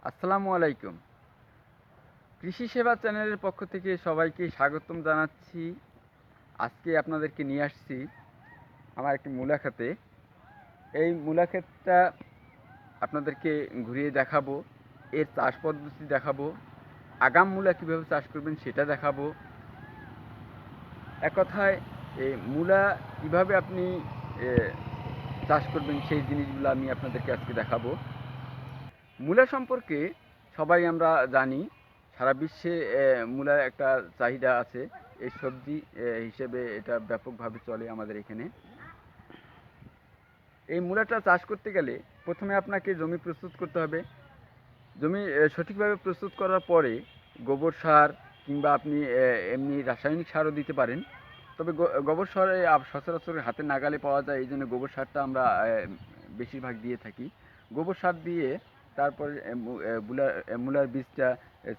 আসসালামু আলাইকুম। কৃষি সেবা চ্যানেলের পক্ষ থেকে সবাইকে স্বাগতম জানাচ্ছি। আজকে আপনাদেরকে নিয়ে আসছি আমার একটি মূলা ক্ষেতে। এই মূলা ক্ষেতটা আপনাদেরকে ঘুরিয়ে দেখাবো, এর চাষ পদ্ধতি দেখাবো, আগাম মূলা কীভাবে চাষ করবেন সেটা দেখাবো। এক কথায় এই মূলা কীভাবে আপনি এ চাষ করবেন সেই জিনিসগুলো আমি আপনাদেরকে আজকে দেখাবো। মূলা সম্পর্কে সবাই আমরা জানি, সারা বিশ্বে মূলার একটা চাহিদা আছে। এই সবজি হিসেবে এটা ব্যাপকভাবে চলে আমাদের এখানে। এই মূলাটা চাষ করতে গেলে প্রথমে আপনাকে জমি প্রস্তুত করতে হবে। জমি সঠিকভাবে প্রস্তুত করার পরে গোবর সার কিংবা আপনি এমনি রাসায়নিক সারও দিতে পারেন। তবে গোবর সারে সচরাচর হাতের নাগালে পাওয়া যায়, এই জন্য গোবর সারটা আমরা বেশিরভাগ দিয়ে থাকি। গোবর সার দিয়ে তারপরে মূলার বীজটা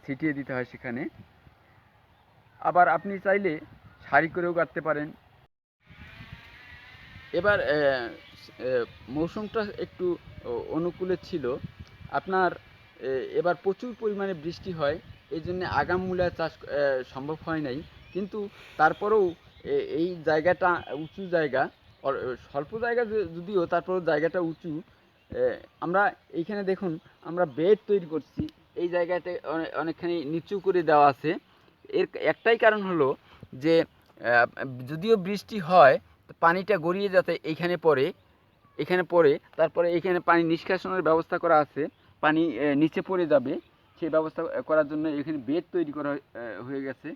ছিটিয়ে দিতে হয় সেখানে। আবার আপনি চাইলে সারি করেও কাটতে পারেন। এবার মৌসুমটা একটু অনুকূলে ছিল আপনার। এবার প্রচুর পরিমাণে বৃষ্টি হয়, এই জন্যে আগাম মূলা চাষ সম্ভব হয় নাই। কিন্তু তারপরেও এই জায়গাটা উঁচু জায়গা, স্বল্প জায়গা যদিও, তারপরেও জায়গাটা উঁচু। আমরা এইখানে দেখুন, আমরা বেড তৈরি করছি। এই জায়গাতে অনেকখানি নিচু করে দেওয়া আছে। এর একটাই কারণ হলো যে যদিও বৃষ্টি হয়, পানিটা গড়িয়ে যাতে এখানে পড়ে তারপরে এখানে পানি নিষ্কাশনের ব্যবস্থা করা আছে। পানি নিচে পড়ে যাবে, সেই ব্যবস্থা করার জন্য এখানে বেড তৈরি করা হয়ে গেছে।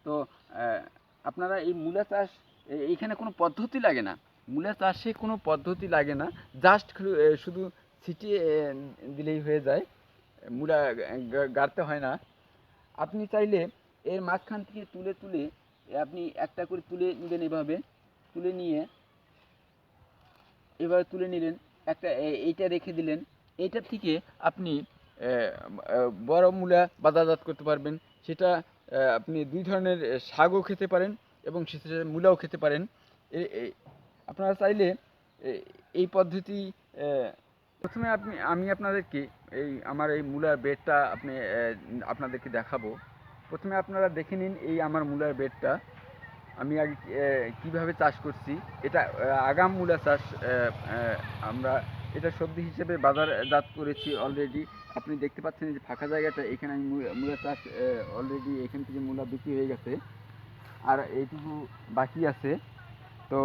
তো আপনারা এই মূলা চাষ, এইখানে কোনো পদ্ধতি লাগে না। মূলা চাষে কোনো পদ্ধতি লাগে না, জাস্ট শুধু ছিটিয়ে দিলেই হয়ে যায়। মূলা গাড়তে হয় না। আপনি চাইলে এর মাঝখান থেকে তুলে তুলে আপনি একটা করে তুলে নেবেন। এভাবে তুলে নিলেন, একটা এইটা রেখে দিলেন। এইটার থেকে আপনি বড় মূলা বাজারজাত করতে পারবেন। সেটা আপনি দুই ধরনের শাকও খেতে পারেন এবং সেটা মূলাও খেতে পারেন। আপনারা চাইলে এই পদ্ধতি প্রথমে আমি আপনাদেরকে আমার এই মূলার বেডটা আপনাদেরকে দেখাবো। প্রথমে আপনারা দেখে নিন এই আমার মূলার বেডটা আমি আগে কীভাবে চাষ করছি। এটা আগাম মূলা চাষ। আমরা এটা সবজি হিসেবে বাজারজাত করেছি অলরেডি। আপনি দেখতে পাচ্ছেন যে ফাঁকা জায়গাটা, এখানে আমি মূলা চাষ অলরেডি, এখান থেকে মূলা বিক্রি হয়ে গেছে, আর এইটুকু বাকি আছে। তো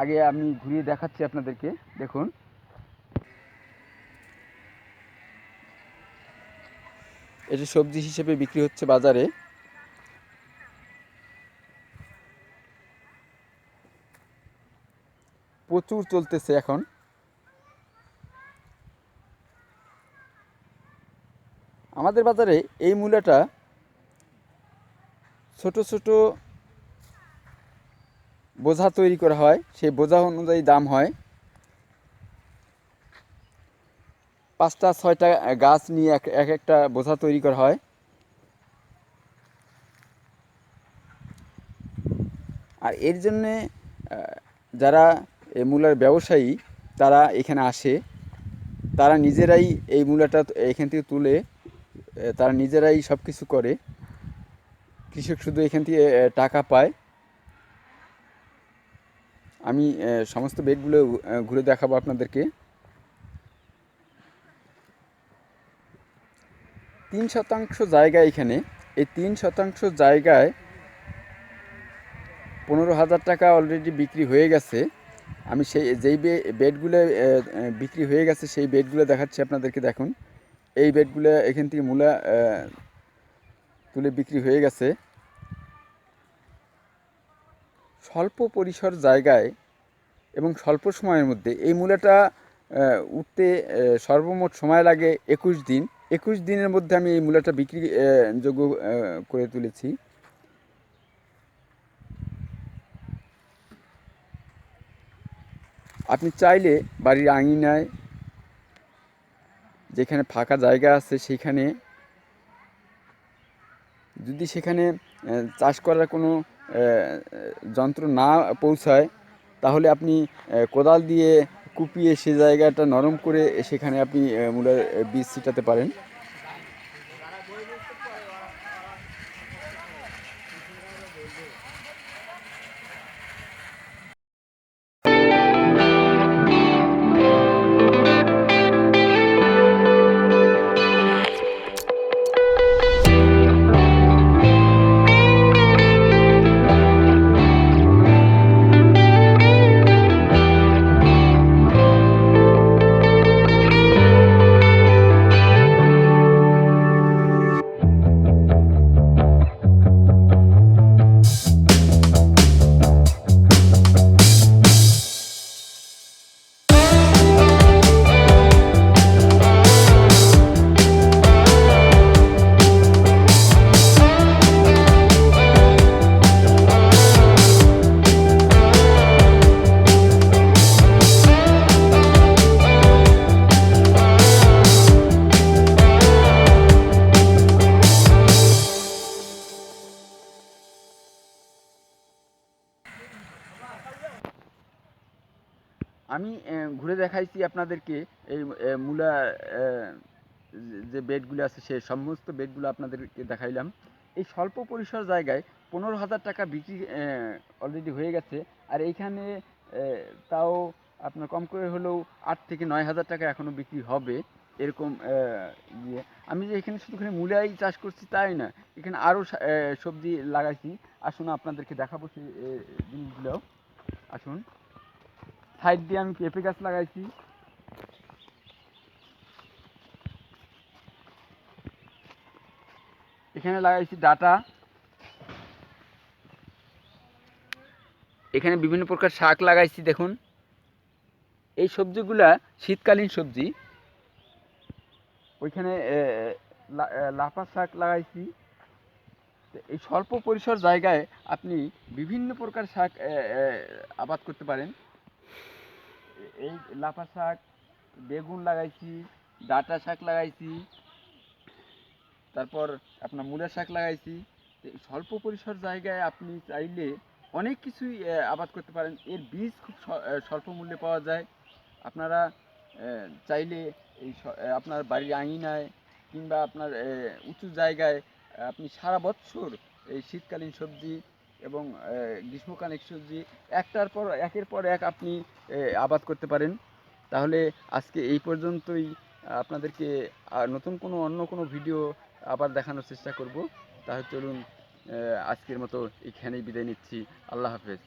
আগে আমি ঘুরিয়ে দেখাচ্ছি আপনাদেরকে। দেখুন, এটি সবজি হিসেবে বিক্রি হচ্ছে বাজারে। প্রচুর চলতেছে এখন। আমাদের বাজারে এই মূলাটা ছোট ছোট বোঝা তৈরি করা হয়, সেই বোঝা অনুযায়ী দাম হয়। 5টা 6টা গাছ নিয়ে এক একটা বোঝা তৈরি করা হয়। আর এর জন্যে যারা মূলার ব্যবসায়ী তারা এখানে আসে, তারা নিজেরাই এই মূলাটা এখান থেকে তুলে তারা নিজেরাই সব কিছু করে। কৃষক শুধু এখান থেকে টাকা পায়। আমি সমস্ত বেডগুলো ঘুরে দেখাবো আপনাদেরকে। 3% জায়গা এখানে। এই 3% জায়গায় 15,000 টাকা অলরেডি বিক্রি হয়ে গেছে। আমি যেই বেডগুলো বিক্রি হয়ে গেছে সেই বেডগুলো দেখাচ্ছি আপনাদেরকে। দেখুন, এই বেডগুলো এখান থেকে মূলা তুলে বিক্রি হয়ে গেছে। স্বল্প পরিসর জায়গায় এবং স্বল্প সময়ের মধ্যে এই মূলাটা উঠতে সর্বমোট সময় লাগে 21 দিন। 21 দিনের মধ্যে আমি এই মূলাটা বিক্রি যোগ্য করে তুলেছি। আপনি চাইলে বাড়ির আঙিনায় যেখানে ফাঁকা জায়গা আছে সেখানে, যদি সেখানে চাষ করার কোনো যন্ত্র না পৌঁছায়, তাহলে আপনি কোদাল দিয়ে কুপিয়ে সে জায়গাটা নরম করে সেখানে আপনি মূলার বীজ ছিটাতে পারেন। আমি ঘুরে দেখাইছি আপনাদেরকে এই মূলা যে বেডগুলো আছে সে সমস্ত বেডগুলো আপনাদেরকে দেখাইলাম। এই স্বল্প পরিসর জায়গায় 15,000 টাকা বিক্রি অলরেডি হয়ে গেছে। আর এইখানে তাও আপনার কম করে হলেও 8 থেকে 9 হাজার টাকা এখনও বিক্রি হবে এরকম ইয়ে। আমি যে এখানে শুধুখানি মূলাই চাষ করছি তাই না, এখানে আরও সবজি লাগাইছি। আসুন আপনাদেরকে দেখাবো সেই জিনিসগুলো। আসুন, সাইড দিয়ে আমি পেঁপে গাছ লাগাইছি, এখানে লাগাইছি ডাঁটা, এখানে বিভিন্ন প্রকার শাক লাগাইছি। দেখুন, এই সবজিগুলা শীতকালীন সবজি। ওইখানে লাফা শাক লাগাইছি। এই স্বল্প পরিসর জায়গায় আপনি বিভিন্ন প্রকার শাক আবাদ করতে পারেন। এই লাফা শাক, বেগুন লাগাইছি, ডাঁটা শাক লাগাইছি, তারপর আপনার মূলা শাক লাগাইছি। স্বল্প পরিসর জায়গায় আপনি চাইলে অনেক কিছুই আবাদ করতে পারেন। এর বীজ খুব স্বল্প মূল্যে পাওয়া যায়। আপনারা চাইলে এই আপনার বাড়ির আঙিনায় কিংবা আপনার উঁচু জায়গায় আপনি সারা বছর এই শীতকালীন সবজি এবং গ্রীষ্মকালীন সবজি একের পর এক আপনি আবাদ করতে পারেন। তাহলে আজকে এই পর্যন্তই। আপনাদেরকে নতুন অন্য কোনো ভিডিও আবার দেখানোর চেষ্টা করব। তাহলে চলুন, আজকের মতো এখানেই বিদায় নিচ্ছি। আল্লাহ হাফেজ।